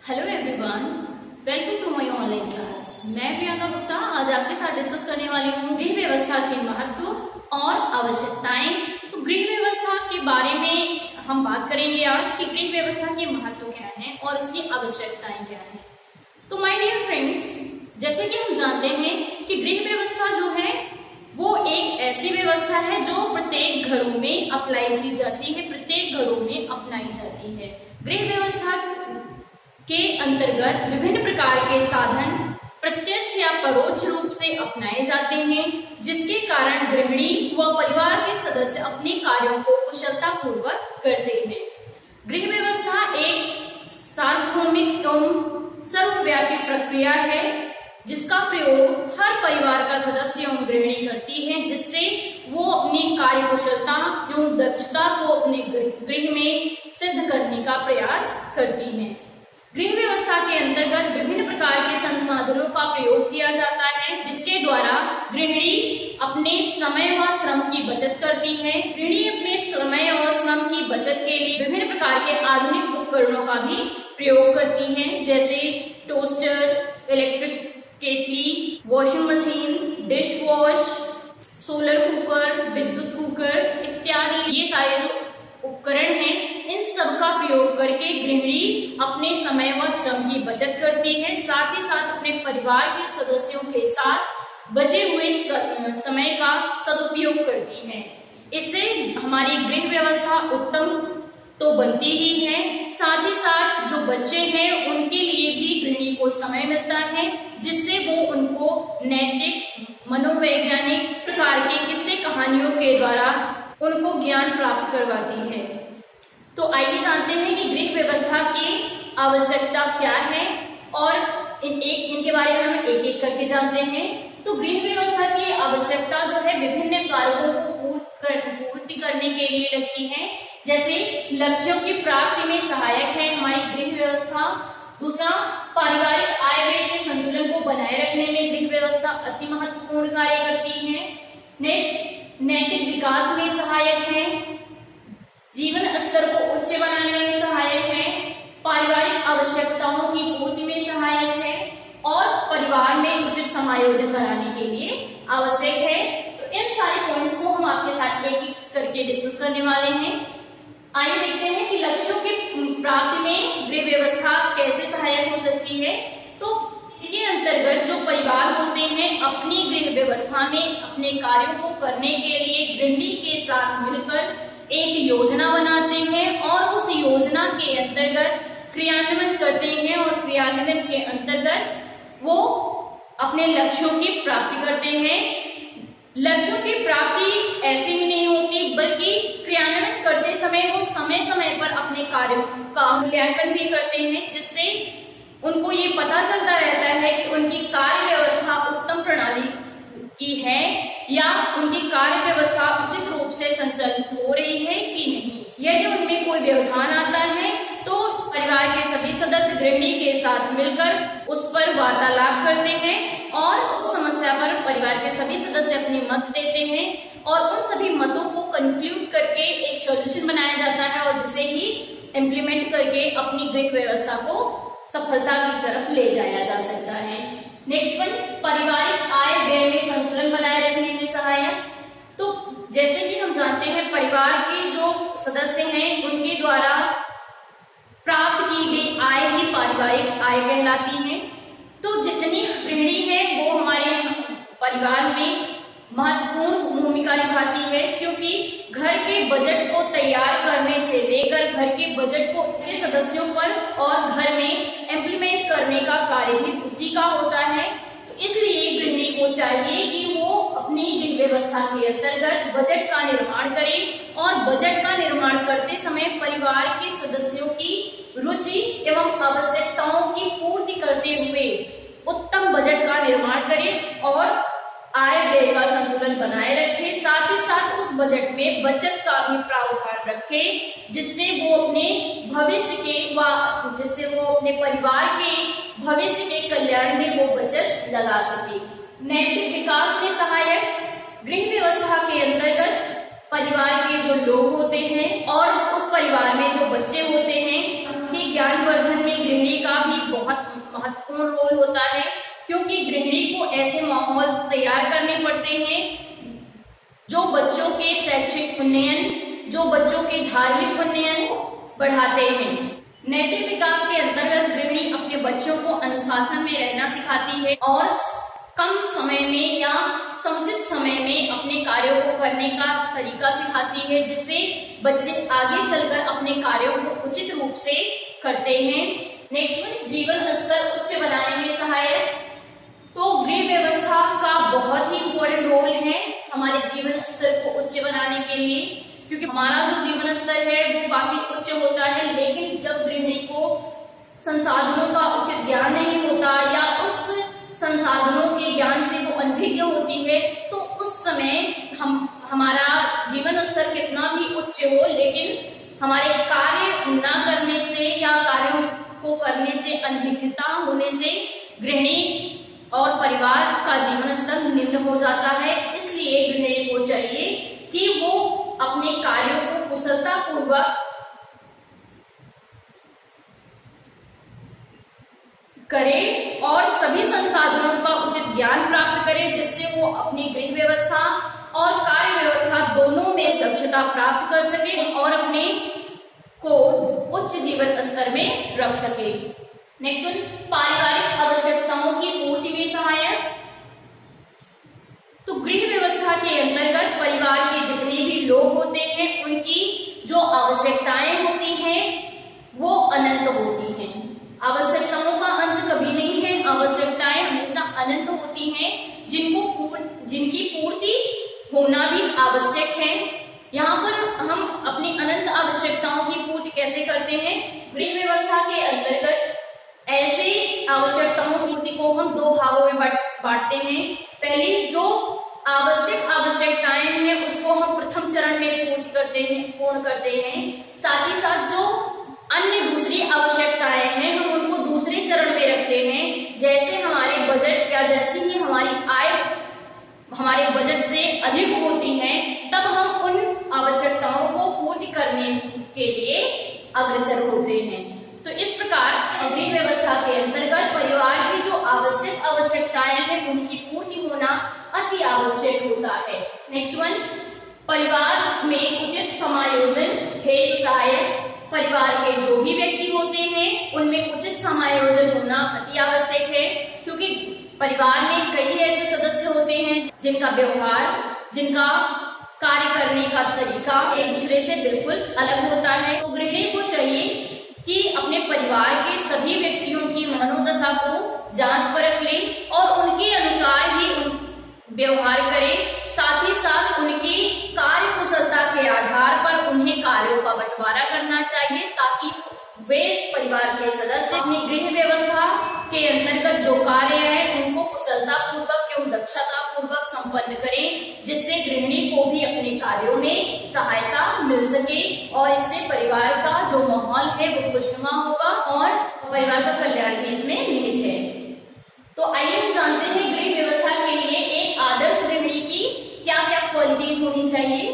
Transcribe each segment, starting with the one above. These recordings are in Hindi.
Hello everyone, welcome to my online class. मैं प्रियंका गुप्ता आज आपके साथ डिस्कस करने वाली हूँ गृह व्यवस्था के महत्व और आवश्यकताएं। तो गृह व्यवस्था के बारे में हम बात करेंगे आज कि गृह व्यवस्था के महत्व क्या है और उसकी आवश्यकताएं क्या है। तो माय डियर फ्रेंड्स, जैसे कि हम जानते हैं कि गृह व्यवस्था जो है वो एक ऐसी व्यवस्था है जो प्रत्येक घरों में अप्लाई की जाती है, प्रत्येक घरों में अपनाई जाती है। गृह व्यवस्था के अंतर्गत विभिन्न प्रकार के साधन प्रत्यक्ष या परोक्ष रूप से अपनाए जाते हैं, जिसके कारण गृहिणी व परिवार के सदस्य अपने कार्यों को कुशलता पूर्वक करते हैं। गृह व्यवस्था एक सार्वभौमिक एवं सर्वव्यापी प्रक्रिया है जिसका प्रयोग हर परिवार का सदस्य एवं गृहिणी करती है, जिससे वो अपनी कार्य कुशलता एवं दक्षता को अपने गृह में सिद्ध करने का प्रयास करती है। गृह व्यवस्था के अंतर्गत विभिन्न प्रकार के संसाधनों का प्रयोग किया जाता है, जिसके द्वारा गृहिणी अपने समय व श्रम की बचत करती है। गृहिणी अपने समय और श्रम की बचत के लिए विभिन्न प्रकार के आधुनिक उपकरणों का भी प्रयोग करती है, जैसे टोस्टर, इलेक्ट्रिक केतली, washing machine, dish wash, solar cooker, विद्युत कुकर इत्यादि। ये सारे जो उपकरण हैं, इन सब का प्रयोग करके गृहिणी अपने समय व श्रम की बचत करती है, साथ ही साथ अपने परिवार के सदस्यों के साथ बचे हुए समय का सदुपयोग करती है। इससे हमारी गृह व्यवस्था उत्तम तो बनती ही है, साथ ही साथ जो बच्चे हैं उनके लिए भी गृहिणी को समय मिलता है, जिससे वो उनको नैतिक, मनोवैज्ञानिक प्रकार के किस्से कहानियों के द्वारा उनको ज्ञान प्राप्त करवाती है। तो आइए जानते हैं कि गृह व्यवस्था की आवश्यकता क्या है और इनके बारे में हम एक एक करके जानते हैं। तो गृह व्यवस्था की आवश्यकता जो है विभिन्न कारकों को पूर्ति करने के लिए लगती है, जैसे लक्ष्यों की प्राप्ति में सहायक है हमारी गृह व्यवस्था। दूसरा, पारिवारिक आय व्यय के संतुलन को बनाए रखने में गृह व्यवस्था अति महत्वपूर्ण कार्य करती है। नेक्स्ट, नैतिक विकास में सहायक है, जीवन स्तर को उच्च बनाने में सहायक है, पारिवारिक आवश्यकताओं की पूर्ति में सहायक है और परिवार में उचित समायोजन बनाने के लिए आवश्यक है। तो इन सारे पॉइंट्स को हम आपके साथ एक एक करके डिस्कस करने वाले हैं। आइए देखते हैं कि लक्ष्यों की प्राप्ति में गृह व्यवस्था कैसे सहायक हो सकती है। तो इसके अंतर्गत जो परिवार होते हैं अपनी गृह व्यवस्था में अपने कार्यों को करने के लिए गृहिणी के साथ मिलकर एक योजना बनाते हैं और उस योजना के अंतर्गत क्रियान्वयन करते हैं और क्रियान्वयन के अंतर्गत वो अपने लक्ष्यों की प्राप्ति करते हैं। लक्ष्यों की प्राप्ति ऐसे ही नहीं होती, बल्कि क्रियान्वयन करते समय वो समय समय पर अपने कार्यों का मूल्यांकन भी करते हैं, जिससे उनको ये पता चलता रहता है कि उनकी कार्य व्यवस्था उत्तम प्रणाली की है या उनकी कार्य व्यवस्था उचित रूप से संचालित हो रही है कि नहीं। यदि उनमें कोई व्यवधान आता है तो परिवार के सभी सदस्य गृहिणी के साथ मिलकर उस पर वार्तालाप करते हैं और उस समस्या पर परिवार के सभी सदस्य अपने मत देते हैं और उन सभी मतों को कंक्लूड करके एक सॉल्यूशन बनाया जाता है और जिसे ही इम्प्लीमेंट करके अपनी गृह व्यवस्था को सफलता की तरफ ले जाया जा सकता है। नेक्स्ट वन, पारिवारिक आय व्यय में संतुलन बनाए रखने में सहायक। तो जैसे कि हम जानते हैं परिवार के जो सदस्य हैं उनके द्वारा प्राप्त की गई आय ही पारिवारिक आय कहलाती है। तो जितनी गृहिणी है वो हमारे परिवार में महत्वपूर्ण भूमिका निभाती है, क्योंकि घर के बजट को तैयार करने से लेकर घर के बजट को के सदस्यों पर और घर में इम्प्लीमेंट करने का कार्य भी उसी का होता है। तो इसलिए गृहिणी को चाहिए कि वो अपनी गृह व्यवस्था के अंतर्गत बजट का निर्माण करे और बजट का निर्माण करते समय परिवार के सदस्यों की रुचि एवं आवश्यकताओं की पूर्ति करते हुए उत्तम बजट का निर्माण करे और आय व्यय का संतुलन बनाए रखे, साथ ही साथ उस बजट में बचत का भी प्रावधान रखे, जिससे वो अपने भविष्य के जिससे वो अपने परिवार के भविष्य के कल्याण में वो बचत लगा सके। नैतिक विकास में सहायक, गृह व्यवस्था के अंतर्गत परिवार के जो लोग होते हैं और उस परिवार में जो बच्चे होते हैं उनके ज्ञानवर्धन में गृहिणी का भी क्योंकि गृहिणी को ऐसे माहौल तैयार करने पड़ते हैं जो बच्चों के शैक्षिक उन्नयन, जो बच्चों के धार्मिक उन्नयन बढ़ाते हैं। नैतिक विकास के अंतर्गत गृहिणी अपने बच्चों को अनुशासन में रहना सिखाती है और कम समय में या समुचित समय में अपने कार्यों को करने का तरीका सिखाती है, जिससे बच्चे आगे चलकर अपने कार्यों को उचित रूप से करते हैं। नेक्स्ट वन, जीवन स्तर उच्च बनाने में सहायक। तो गृह व्यवस्था का बहुत ही इम्पोर्टेंट रोल है हमारे जीवन स्तर को उच्च बनाने के लिए, क्योंकि हमारा जो जीवन स्तर है वो काफी उच्च होता है, लेकिन जब गृहिणी को संसाधनों का उचित ज्ञान नहीं होता या उस संसाधनों के ज्ञान से वो अनभिज्ञ होती है, तो उस समय हमारा जीवन स्तर कितना भी उच्च हो, लेकिन हमारे कार्य न करने से या कार्यों को करने से अनभिज्ञता होने से गृहिणी और परिवार का जीवन स्तर निम्न हो जाता है। इसलिए गृहिणी को चाहिए कि वो अपने कार्यों को कुशलता पूर्वक करे और सभी संसाधनों का उचित ज्ञान प्राप्त करे, जिससे वो अपनी गृह व्यवस्था और कार्य व्यवस्था दोनों में दक्षता प्राप्त कर सके और अपने को उच्च जीवन स्तर में रख सके। नेक्स्ट वन, पारिवारिक आवश्यकताओं की पूर्ति में सहायक। तो गृह व्यवस्था के अंतर्गत परिवार के जितने भी लोग होते हैं उनकी जो आवश्यकताएं होती हैं वो अनंत होती हैं। आवश्यकताओं का अंत कभी नहीं है, आवश्यकताएं हमेशा अनंत होती हैं, जिनकी पूर्ति होना भी आवश्यक है। यहाँ पर हम अपनी अनंत आवश्यकताओं की पूर्ति कैसे करते हैं? गृह व्यवस्था के अंतर्गत ऐसे आवश्यकताओं की पूर्ति को हम दो भागों में बांटते हैं। पहली जो आवश्यक आवश्यकताएं हैं उसको हम प्रथम चरण में पूर्ण करते हैं। साथ ही साथ जो अन्य दूसरी आवश्यकताएं हैं हम उनको दूसरे चरण में रखते हैं। जैसे हमारे बजट या जैसे ही हमारी आय हमारे बजट से अधिक होती है, तब हम उन आवश्यकताओं को पूर्ति करने के लिए अग्रसर होते हैं। तो इस प्रकार गृह व्यवस्था के अंतर्गत परिवार की जो आवश्यक आवश्यकताएं हैं उनकी पूर्ति होना अति आवश्यक होता है। नेक्स्ट वन, परिवार में उचित समायोजन हेतु सहायक। परिवार के जो भी व्यक्ति होते हैं उनमें उचित समायोजन होना अति आवश्यक है, क्योंकि परिवार में कई ऐसे सदस्य होते हैं जिनका व्यवहार, जिनका कार्य करने का तरीका एक दूसरे से बिल्कुल अलग होता है। तो गृहिणी को चाहिए कि अपने परिवार के सभी व्यक्तियों की मनोदशा को जांच परख ले और उनके अनुसार ही व्यवहार करे। साथ ही साथ उनकी कार्य कुशलता के आधार पर उन्हें कार्यों का बंटवारा करना चाहिए, ताकि वे परिवार के सदस्य अपनी गृह व्यवस्था के अंतर्गत जो कार्य है उनको कुशलता पूर्वक एवं दक्षता पूर्वक संपन्न करें, जिससे गृहिणी को भी अपने कार्यों में सहायता मिल सके और इससे परिवार का जो माहौल है वो खुशनुमा होगा और परिवार का कल्याण भी इसमें निहित है। तो आइए हम जानते हैं गृह व्यवस्था के लिए एक आदर्श गृहिणी की क्या क्या क्वालिटीज होनी चाहिए।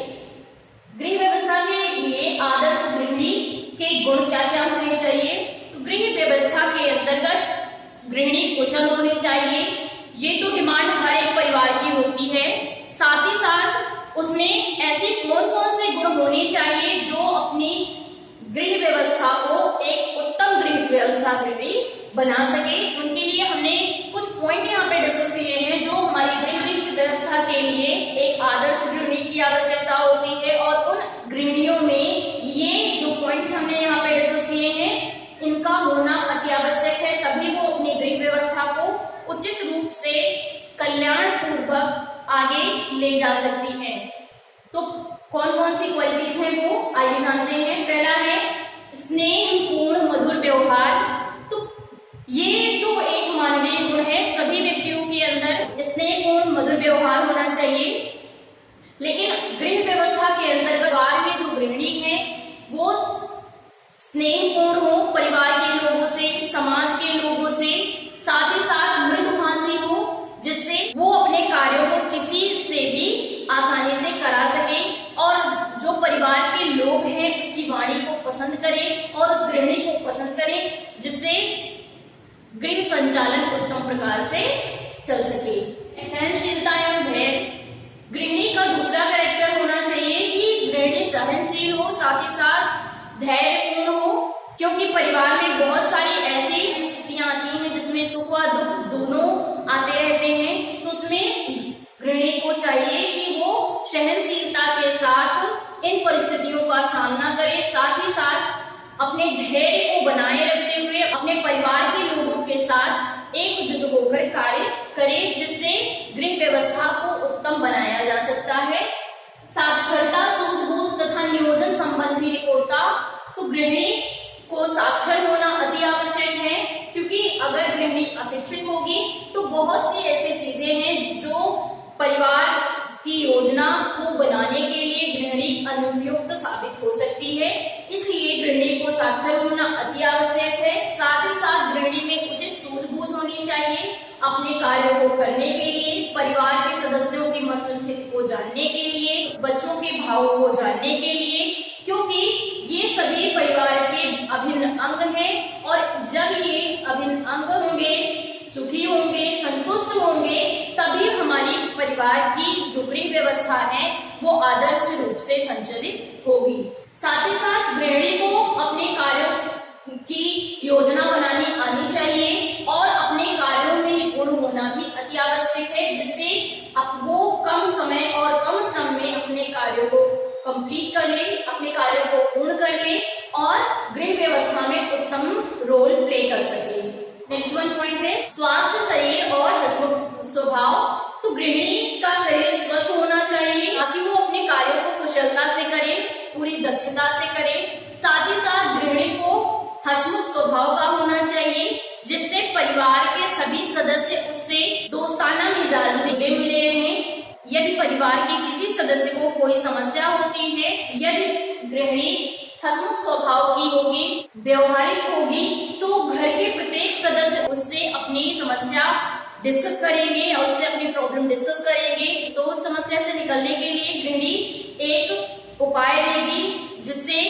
गृह व्यवस्था के लिए आदर्श गृहिणी के गुण क्या क्या होने चाहिए? तो गृह व्यवस्था के अंतर्गत गृहिणी कुशल होनी चाहिए, ये तो डिमांड हर एक परिवार की होती है। साथ ही साथ उसमें ऐसे कौन कौन से गुण होने चाहिए जो अपनी गृह व्यवस्था को एक उत्तम गृह व्यवस्था गृहिणी बना सके, उनके लिए हमने कुछ पॉइंट यहाँ पे डिस्कस किए हैं जो हमारी गृह व्यवस्था के लिए एक आदर्श गृहिणी की आवश्यकता होती है। और उन गृहिणियों में ये जो पॉइंट्स हमने यहाँ पे डिस्कस किए हैं इनका होना अति आवश्यक है, तभी वो अपनी गृह व्यवस्था को उचित रूप से कल्याण पूर्वक आगे ले जा सकती है। तो कौन कौन सी क्वालिटीज हैं वो आइए जानते हैं। पहला है स्नेहपूर्ण मधुर व्यवहार। तो ये तो एक मानवीय गुण है, सभी व्यक्तियों के अंदर स्नेहपूर्ण मधुर व्यवहार होना चाहिए। लेकिन गृह व्यवस्था के अंतर्गत परिवार में जो गृहिणी है वो स्नेहपूर्ण हो परिवार के लोगों से, समाज के लोगों से, साथ ही साथ मृदुभाषी हो, जिससे वो अपने कार्यों को किसी से भी आसानी से करा सके और जो परिवार के लोग हैं उसकी वाणी को पसंद करें और उस गृहिणी को पसंद करें, जिससे गृह संचालन उत्तम प्रकार से चल सके। सहनशीलता एवं धैर्य, गृहिणी का दूसरा कैरेक्टर होना चाहिए कि गृहिणी सहनशील हो, साथ ही साथ धैर्यपूर्ण हो, क्योंकि परिवार में बहुत सारी ऐसी स्थितियां आती हैं जिसमें सुख व दुख दोनों आते रहते हैं। तो उसमें गृहिणी को चाहिए कि वो सहनशीलता के साथ इन परिस्थितियों का सामना करे, साथ ही साथ अपने धैर्य को बनाए रखते हुए अपने परिवार के लोगों के साथ एकजुट होकर कार्य करे, जिससे गृह व्यवस्था को उत्तम बनाया जा सकता है। साक्षरता, सूझबूझ तथा नियोजन संबंधी निपुणता, तो गृहिणी को साक्षर होना अति आवश्यक है, क्योंकि अगर गृहिणी अशिक्षित होगी तो बहुत सी ऐसी चीजें हैं जो परिवार की योजना को बनाने के लिए गृहिणी अनुपयुक्त साबित हो सकती है। इसलिए गृहिणी को साक्षर होना अति आवश्यक है। साथ ही साथ गृहिणी में उचित सूझबूझ होनी चाहिए अपने कार्यों को करने के लिए, परिवार के सदस्यों की मनोस्थिति को जानने के लिए, बच्चों के भावों को जानने के लिए, क्योंकि ये सभी परिवार के अभिन्न अंग हैं और जब ये अभिन्न अंग होंगे, सुखी होंगे, संतुष्ट होंगे, तभी हमारी परिवार की जो गृह व्यवस्था है वो आदर्श रूप से संचालित होगी। साथ ही साथ गृहिणी को अपने कार्यों की योजना बनानी आनी चाहिए और अपने कार्यों में निपुण होना भी अति आवश्यक है, जिससे वो कम समय और कम श्रम में अपने कार्यों को कंप्लीट कर ले, अपने कार्यों को पूर्ण कर ले और गृह व्यवस्था में उत्तम रोल प्ले कर सके। नेक्स्ट वन पॉइंट है स्वास्थ्य शरीर और हंसमुख स्वभाव। तो गृहिणी का शरीर स्वस्थ होना चाहिए ताकि वो अपने कार्यों को कुशलता से करे, पूरी दक्षता से करे। साथ ही साथ गृहिणी को हंसमुख स्वभाव का होना चाहिए, जिससे परिवार के सभी सदस्य उससे दोस्ताना मिजाज में मिले रहें। यदि परिवार के किसी सदस्य को कोई समस्या होती है, यदि गृहिणी हंसमुख स्वभाव की होगी, व्यवहारिक होगी, तो घर के प्रत्येक सदस्य उससे अपनी समस्या डिस्कस करेंगे या उससे अपनी प्रॉब्लम डिस्कस करेंगे। तो उस समस्या से निकलने के लिए गृहिणी एक उपाय देगी जिससे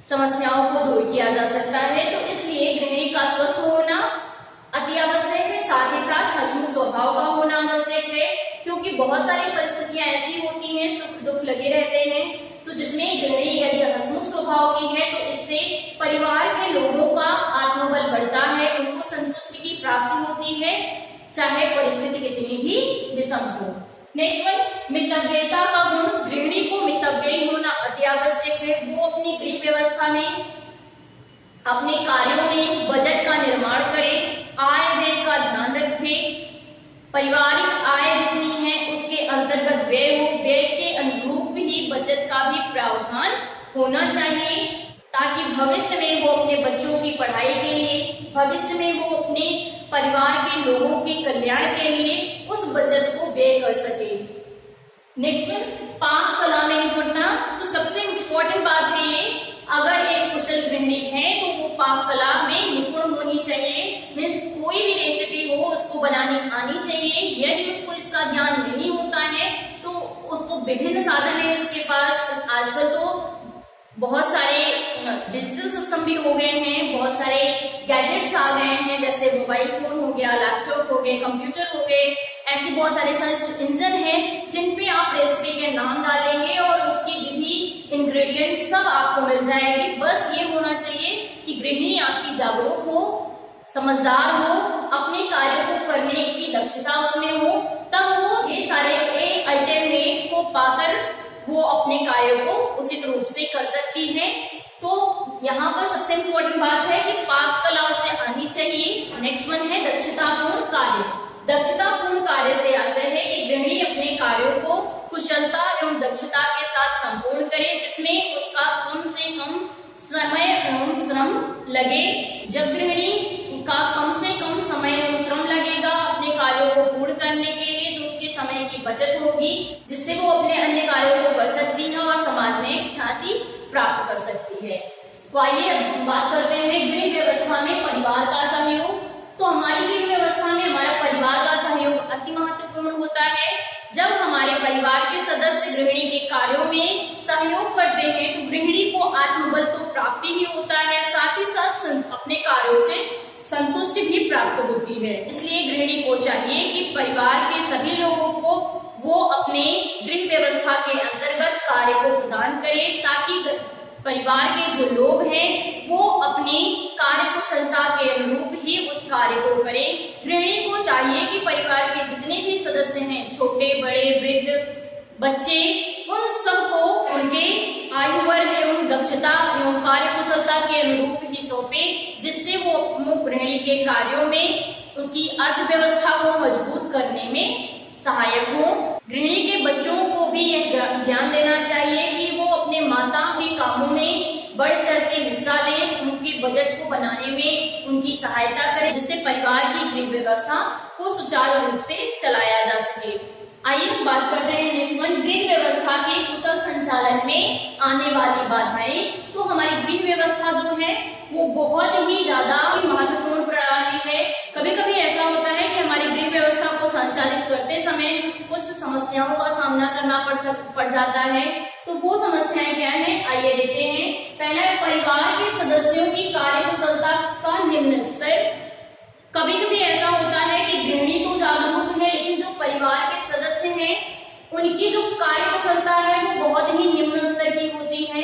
समस्याओं को दूर किया जा सकता है। तो इसलिए गृहिणी का स्वस्थ होना अति आवश्यक है, साथ ही साथ हंसमुख स्वभाव का होना आवश्यक है, क्योंकि बहुत सारी परिस्थितियां ऐसी होती हैं, सुख दुख लगे रहते हैं, तो जिसमें गृहिणी यदि हंसमुख स्वभाव की है तो इससे परिवार के लोगों का आत्मबल बढ़ता है, उनको संतुष्टि की प्राप्ति होती है, चाहे परिस्थिति कितनी भी विषम हो। नेक्स्ट वन मितव्ययता का गुण। गृहिणी को मितव्ययी होना अति आवश्यक है। वो अपनी गृह व्यवस्था में, अपने कार्यों में बजट का निर्माण करे, आय व्यय का ध्यान रखे, पारिवारिक आय जितनी है उसके अंतर्गत व्यय हो, व्यय के अनुरूप ही बचत का भी प्रावधान होना चाहिए, ताकि भविष्य में वो अपने बच्चों की पढ़ाई के लिए, भविष्य में वो अपने परिवार के लोगों के कल्याण के लिए उस बचत को व्यय कर सके। नेक्स्ट वन पाक कला में निपुणता। तो सबसे इम्पोर्टेंट बात है ये, अगर एक कुशल गृहिणी है तो वो पाक कला में निपुण होनी चाहिए। मीन्स कोई भी रेसिपी हो उसको बनानी आनी चाहिए। यदि उसको इसका ज्ञान नहीं होता है तो उसको विभिन्न साधन है उसके पास। आजकल तो बहुत सारे डिजिटल सिस्टम भी हो गए हैं, बहुत सारे गैजेट्स आ गए हैं, जैसे मोबाइल फोन हो गया, लैपटॉप हो गए, कंप्यूटर हो गए, ऐसे बहुत सारे सर्च इंजन हैं जिन पे आप रेसिपी के नाम डालेंगे और उसकी विधि, इंग्रेडिएंट सब आपको मिल जाएगी। बस ये होना चाहिए कि गृहिणी आपकी जागरूक हो, समझदार हो, अपने कार्य को करने की दक्षता उसमें हो, तब वो ये सारे अल्टरनेट को पाकर वो अपने कार्य को उचित रूप से कर सकती है। तो यहाँ पर सबसे इम्पोर्टेंट बात है कि पाक कला उसे आनी चाहिए। नेक्स्ट वन है दक्षतापूर्ण कार्य। दक्षतापूर्ण कार्य से आशय है कि गृहिणी अपने कार्यों को कुशलता एवं दक्षता के साथ संपूर्ण करे, जिसमें उसका कम से कम समय एवं श्रम लगे। जब गृहिणी का कम से कम समय एवं श्रम लगेगा अपने कार्यों को पूर्ण करने के लिए, तो उसके समय की बचत होगी, जिससे वो अपने अन्य कार्यों को कर सकती है और समाज में ख्याति प्राप्त कर सकती है। तो आइए बात करते हैं गृह व्यवस्था में परिवार का सहयोग। तो हमारी गृह व्यवस्था में हमारा परिवार का सहयोग अति महत्वपूर्ण होता है। जब हमारे परिवार के सदस्य गृहिणी के कार्यों में सहयोग करते हैं तो गृहिणी को आत्मबल तो प्राप्ति ही होता है, साथ ही साथ अपने कार्यों से संतुष्टि भी प्राप्त होती है। इसलिए गृहिणी को चाहिए कि परिवार के सभी लोगों को वो अपने गृह व्यवस्था के अंतर्गत कार्य को प्रदान करे, ताकि परिवार के जो लोग हैं वो अपनी कार्य कुशलता के अनुरूप ही उस कार्य को करें। गृहिणी को चाहिए कि परिवार के जितने भी सदस्य हैं, छोटे बड़े वृद्ध बच्चे, उन सबको उनके आयु वर्ग एवं दक्षता एवं कार्य कुशलता के अनुरूप ही सौंपे, जिससे वो गृहिणी के कार्यों में उसकी अर्थव्यवस्था को मजबूत करने में सहायक हो। गृहिणी के बच्चों को भी यह ध्यान देना चाहिए कि वो अपने माता के कामों में बढ़ चढ़ के हिस्सा लें, उनके बजट को बनाने में उनकी सहायता करें, जिससे परिवार की गृह व्यवस्था को सुचारू रूप से चलाया जा सके। आइए हम बात करते हैं नेक्स्ट वन, गृह व्यवस्था के कुशल संचालन में आने वाली बाधाएं। तो हमारी गृह व्यवस्था जो है वो बहुत ही ज्यादा महत्वपूर्ण प्रणाली है। कभी कभी ऐसा होता है कि हमारी गृह व्यवस्था को संचालित करते समय कुछ समस्याओं का सामना करना पड़ जाता है। तो वो समस्याएं क्या हैं, आइए देखते हैं। पहला है परिवार के सदस्यों की कार्यकुशलता का निम्न स्तर। कभी कभी ऐसा होता है कि गृहिणी तो जागरूक है, लेकिन जो परिवार के सदस्य हैं उनकी जो कार्यकुशलता है वो बहुत ही निम्न स्तर की होती है।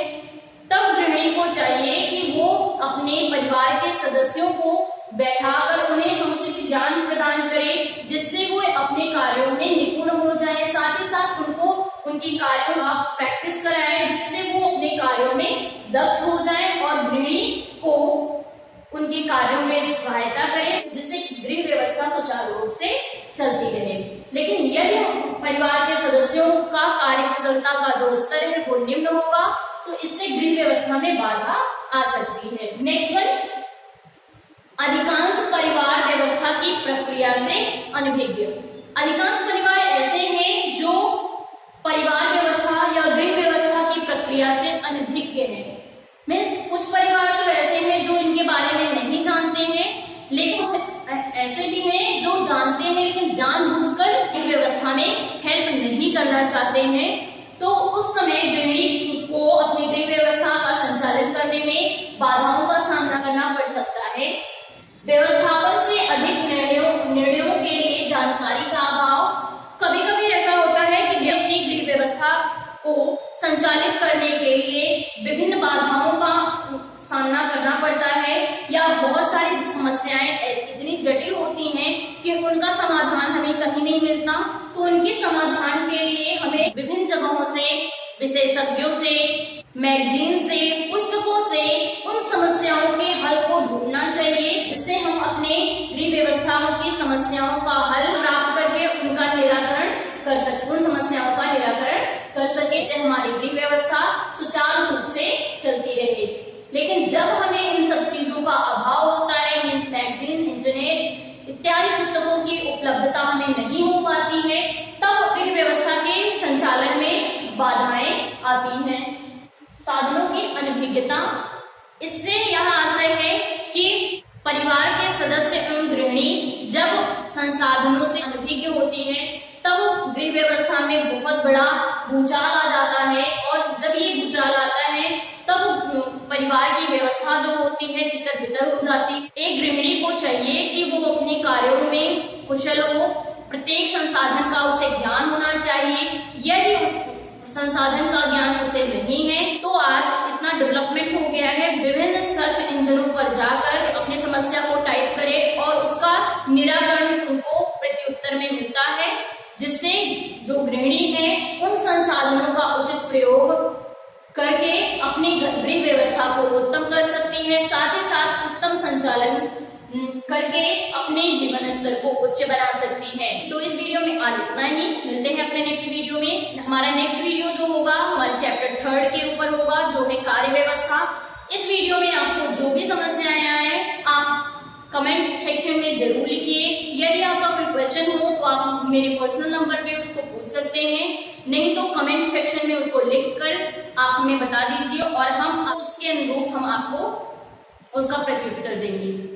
तब गृहिणी को चाहिए कि वो अपने परिवार के सदस्यों को बैठाकर उन्हें समुचित ज्ञान प्रदान करे, जिससे वो अपने कार्यों में निपुण हो जाए। साथ ही साथ उनको उनकी कार्यों का प्रैक्टिस कराए, जिससे वो अपने कार्यों में दक्ष हो जाए और गृहिणी को उनके कार्यों में सहायता करे, जिससे गृह व्यवस्था सुचारू रूप से चलती रहे। लेकिन यदि परिवार के सदस्यों का कार्यकुशलता का जो स्तर है वो निम्न होगा तो इससे गृह व्यवस्था में बाधा आ सकती है। नेक्स्ट वन, अधिकांश परिवार व्यवस्था की प्रक्रिया से अनभिज्ञ। अधिकांश परिवार ऐसे हैं जो परिवार व्यवस्था या गृह व्यवस्था की प्रक्रिया से अनभिज्ञ हैं। मीन्स कुछ परिवार तो ऐसे हैं जो इनके बारे में नहीं जानते हैं, लेकिन कुछ ऐसे भी हैं जो जानते हैं लेकिन जानबूझकर गृह व्यवस्था में हेल्प नहीं करना चाहते हैं। तो उस समय गृहिणी को अपनी गृह व्यवस्था का संचालन करने में बाधाओं का सामना करना पड़ सकता है। व्यवस्थापन से अधिक निर्णयों के लिए जानकारी का अभाव। कभी कभी ऐसा होता है कि वे अपनी गृह व्यवस्था को संचालित करने के लिए विभिन्न बाधाओं का सामना करना पड़ता है, या बहुत सारी समस्याएं इतनी जटिल होती हैं कि उनका समाधान हमें कहीं नहीं मिलता। तो उनके समाधान के लिए हमें विभिन्न जगहों से, विशेषज्ञों से, मैगजीन से, पुस्तकों से उन समस्याओं के हल को ढूंढना चाहिए, जिससे हम अपने गृह व्यवस्थाओं की समस्याओं का हल प्राप्त करके उनका निराकरण कर सके, उन समस्याओं का निराकरण कर सके, इससे हमारी गृह व्यवस्था सुचारू रूप से चलती रहे। लेकिन जब हमें इन सब चीजों का अभाव होता है, मीन्स मैगजीन, इंटरनेट इत्यादि पुस्तकों की उपलब्धता हमें नहीं हो पाती है, तब गृह व्यवस्था के संचालन में बाधाएं आती हैं। साधनों की अनभिज्ञता। इससे यह आशय है कि परिवार के सदस्य एवं गृहिणी जब संसाधनों से अनभिज्ञ होती है तब गृह व्यवस्था में बहुत बड़ा भूचाल आ जाता है, और जब ये भूचाल आता है तब परिवार की व्यवस्था जो होती है चितर बितर हो जाती है। एक गृहिणी को चाहिए कि वो अपने कार्यों में कुशल हो, प्रत्येक संसाधन का उसे ज्ञान होना चाहिए। यदि उस संसाधन का ज्ञान उसे नहीं है तो आज इतना डेवलपमेंट हो गया है, विभिन्न सर्च इंजनों पर जाकर अपनी समस्या को टाइप करे और उसका निराकरण उनको प्रत्युत्तर में मिलता है, जिससे जो गृहिणी है उन संसाधनों का उचित प्रयोग करके अपनी गृह व्यवस्था को उत्तम कर सकती है, साथ ही साथ उत्तम संचालन करके अपने जीवन स्तर को उच्च बना सकती है। तो इस वीडियो में आज इतना ही, मिलते हैं अपने नेक्स्ट वीडियो में। हमारा नेक्स्ट वीडियो जो होगा हमारे चैप्टर 3 के ऊपर होगा, जो है कार्य व्यवस्था। इस वीडियो में आपको जो भी समस्याएं आए आप कमेंट सेक्शन में जरूर लिखिए। यदि आपका कोई क्वेश्चन हो तो आप मेरे पर्सनल नंबर पे उसको पूछ सकते हैं, नहीं तो कमेंट सेक्शन में उसको लिखकर आप हमें बता दीजिए और हम उसके अनुरूप हम आपको उसका प्रत्युत्तर देंगे।